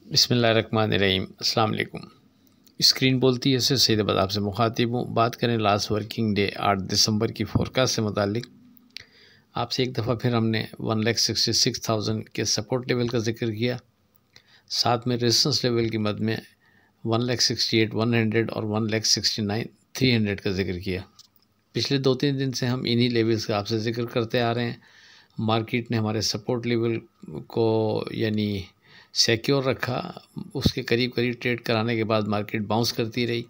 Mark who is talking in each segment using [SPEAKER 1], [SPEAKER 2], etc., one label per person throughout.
[SPEAKER 1] बिस्मिल्लाहिर्रहमानिर्रहीम। अस्सलाम वालेकुम। स्क्रीन बोलती है इससे सईदाबाद आपसे मुखातिब हूँ। बात करें लास्ट वर्किंग डे 8 दिसंबर की फोरकास्ट से मुतालिक। आपसे एक दफ़ा फिर हमने 1,66,000 के सपोर्ट लेवल का जिक्र किया, साथ में रेजिस्टेंस लेवल की मद में 1,68,100 और 1,69,300 का जिक्र किया। पिछले 2-3 दिन से हम इन्हीं लेवल्स का आपसे जिक्र करते आ रहे हैं। मार्केट ने हमारे सपोर्ट लेवल को यानी सिक्योर रखा, उसके करीब करीब ट्रेड कराने के बाद मार्केट बाउंस करती रही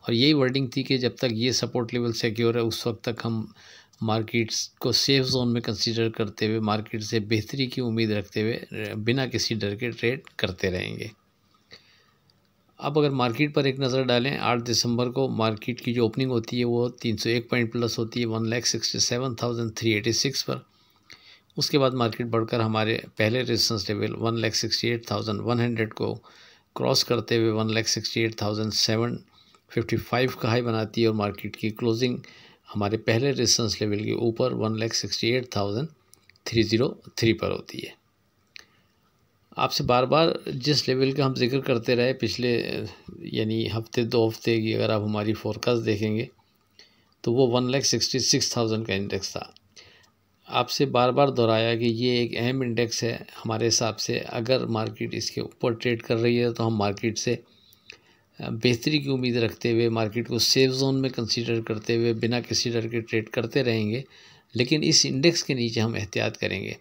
[SPEAKER 1] और यही वर्डिंग थी कि जब तक ये सपोर्ट लेवल सिक्योर है उस वक्त तक हम मार्केट्स को सेफ जोन में कंसीडर करते हुए, मार्केट से बेहतरी की उम्मीद रखते हुए बिना किसी डर के ट्रेड करते रहेंगे। अब अगर मार्केट पर एक नज़र डालें, 8 दिसंबर को मार्केट की जो ओपनिंग होती है वो 301 पॉइंट प्लस होती है 1,67,386 पर। उसके बाद मार्केट बढ़कर हमारे पहले रेजिस्टेंस लेवल 1,68,100 को क्रॉस करते हुए 1,68,755 का हाई बनाती है और मार्केट की क्लोजिंग हमारे पहले रेजिस्टेंस लेवल के ऊपर 1,68,303 पर होती है। आपसे बार बार जिस लेवल का हम जिक्र करते रहे पिछले यानी हफ्ते 2 हफ्ते की, अगर आप हमारी फोरकास्ट देखेंगे तो वो 1,66,000 का इंडेक्स था। आपसे बार बार दोहराया कि ये एक अहम इंडेक्स है हमारे हिसाब से। अगर मार्केट इसके ऊपर ट्रेड कर रही है तो हम मार्केट से बेहतरी की उम्मीद रखते हुए, मार्केट को सेफ जोन में कंसीडर करते हुए बिना किसी डर के ट्रेड करते रहेंगे, लेकिन इस इंडेक्स के नीचे हम एहतियात करेंगे।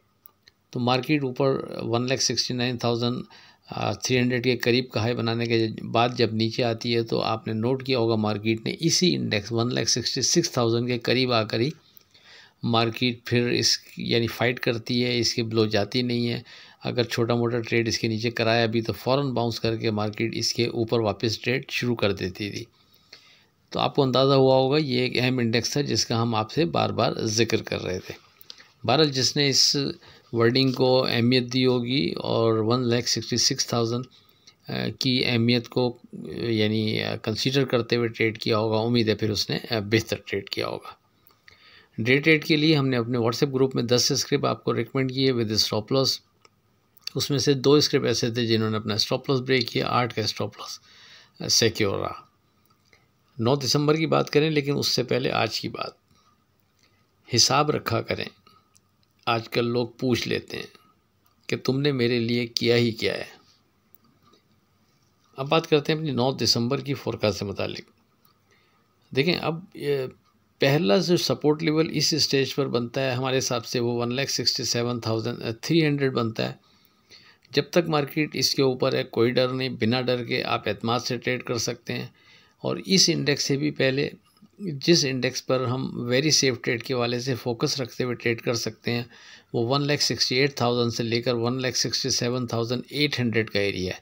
[SPEAKER 1] तो मार्केट ऊपर 1,69,300 के करीब का हाई बनाने के बाद जब नीचे आती है तो आपने नोट किया होगा मार्केट ने इसी इंडेक्स 1,66,000 के करीब आकर ही मार्केट फिर इस यानी फ़ाइट करती है, इसके बिलो जाती नहीं है। अगर छोटा मोटा ट्रेड इसके नीचे कराया भी तो फ़ौरन बाउंस करके मार्केट इसके ऊपर वापस ट्रेड शुरू कर देती थी। तो आपको अंदाज़ा हुआ होगा ये एक अहम इंडेक्स था जिसका हम आपसे बार बार जिक्र कर रहे थे। बहरहाल जिसने इस वर्डिंग को अहमियत दी होगी और 1,66,000 की अहमियत को यानी कंसीडर करते हुए ट्रेड किया होगा, उम्मीद है फिर उसने बेहतर ट्रेड किया होगा। डे ट्रेड के लिए हमने अपने व्हाट्सएप ग्रुप में 10 स्क्रिप्ट आपको रिकमेंड किए विद स्टॉप लॉस। उसमें से 2 स्क्रिप्ट ऐसे थे जिन्होंने अपना स्टॉप लॉस ब्रेक किया, 8 का स्टॉप लॉस सिक्योर रहा। 9 दिसंबर की बात करें, लेकिन उससे पहले आज की बात, हिसाब रखा करें। आजकल लोग पूछ लेते हैं कि तुमने मेरे लिए किया ही क्या है। अब बात करते हैं अपनी 9 दिसंबर की फोरकास्ट से मुतालिक। देखें, अब पहला जो सपोर्ट लेवल इस स्टेज पर बनता है हमारे हिसाब से वो 1,67,300 बनता है। जब तक मार्केट इसके ऊपर है कोई डर नहीं, बिना डर के आप एतमाद से ट्रेड कर सकते हैं। और इस इंडेक्स से भी पहले जिस इंडेक्स पर हम वेरी सेफ ट्रेड के वाले से फोकस रखते हुए ट्रेड कर सकते हैं वो 1,68,000 से लेकर 1,67,800 का एरिया है।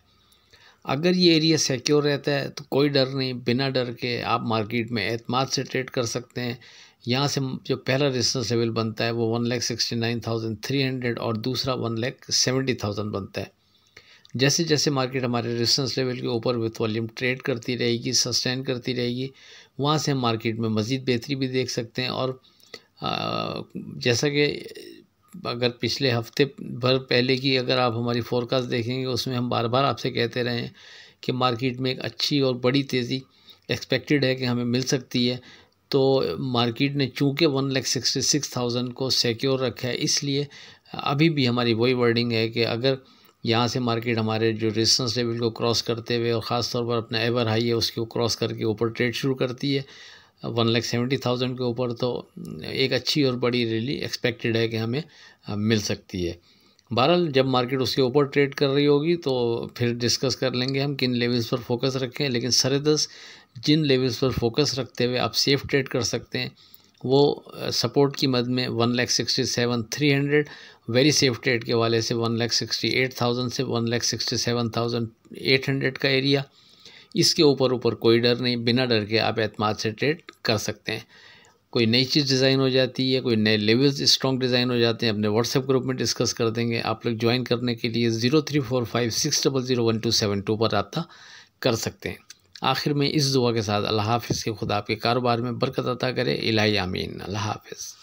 [SPEAKER 1] अगर ये एरिया सिक्योर रहता है तो कोई डर नहीं, बिना डर के आप मार्केट में एतमाद से ट्रेड कर सकते हैं। यहाँ से जो पहला रेजिस्टेंस लेवल बनता है वो 1,69,300 और दूसरा 1,70,000 बनता है। जैसे जैसे मार्केट हमारे रेजिस्टेंस लेवल के ऊपर विथ वॉल्यूम ट्रेड करती रहेगी, सस्टेन करती रहेगी, वहाँ से हम मार्केट में मज़ीद बेहतरी भी देख सकते हैं। और जैसा कि अगर पिछले हफ्ते भर पहले की अगर आप हमारी फोरकास्ट देखेंगे उसमें हम बार बार आपसे कहते रहे हैं कि मार्केट में एक अच्छी और बड़ी तेज़ी एक्सपेक्टेड है कि हमें मिल सकती है। तो मार्केट ने चूँकि 1,66,000 को सिक्योर रखा है, इसलिए अभी भी हमारी वही वर्डिंग है कि अगर यहाँ से मार्केट हमारे जो रेजिस्टेंस लेवल को क्रॉस करते हुए और ख़ास तौर पर अपना एवर हाई है उसको क्रॉस करके ऊपर ट्रेड शुरू करती है 1,70,000 के ऊपर, तो एक अच्छी और बड़ी रैली एक्सपेक्टेड है कि हमें मिल सकती है। बहरहाल जब मार्केट उसके ऊपर ट्रेड कर रही होगी तो फिर डिस्कस कर लेंगे हम किन लेवल्स पर फोकस रखें, लेकिन सरेदस जिन लेवल्स पर फोकस रखते हुए आप सेफ ट्रेड कर सकते हैं वो सपोर्ट की मद में 1,67,300, वेरी सेफ ट्रेड के वाले से 1,68,000 से 1,67,800 का एरिया। इसके ऊपर कोई डर नहीं, बिना डर के आप एतमाद से ट्रेड कर सकते हैं। कोई नई चीज़ डिज़ाइन हो जाती है, कोई नए लेवल्स स्ट्रॉन्ग डिज़ाइन हो जाते हैं, अपने व्हाट्सएप ग्रुप में डिस्कस कर देंगे। आप लोग ज्वाइन करने के लिए 0345600127 पर रब्ता कर सकते हैं। आखिर में इस दुआ के साथ अल्लाह हाफ़िज़ के खुदा आपके कारोबार में बरकत अता करे। इलाही आमीन। अल्लाह हाफ़िज़।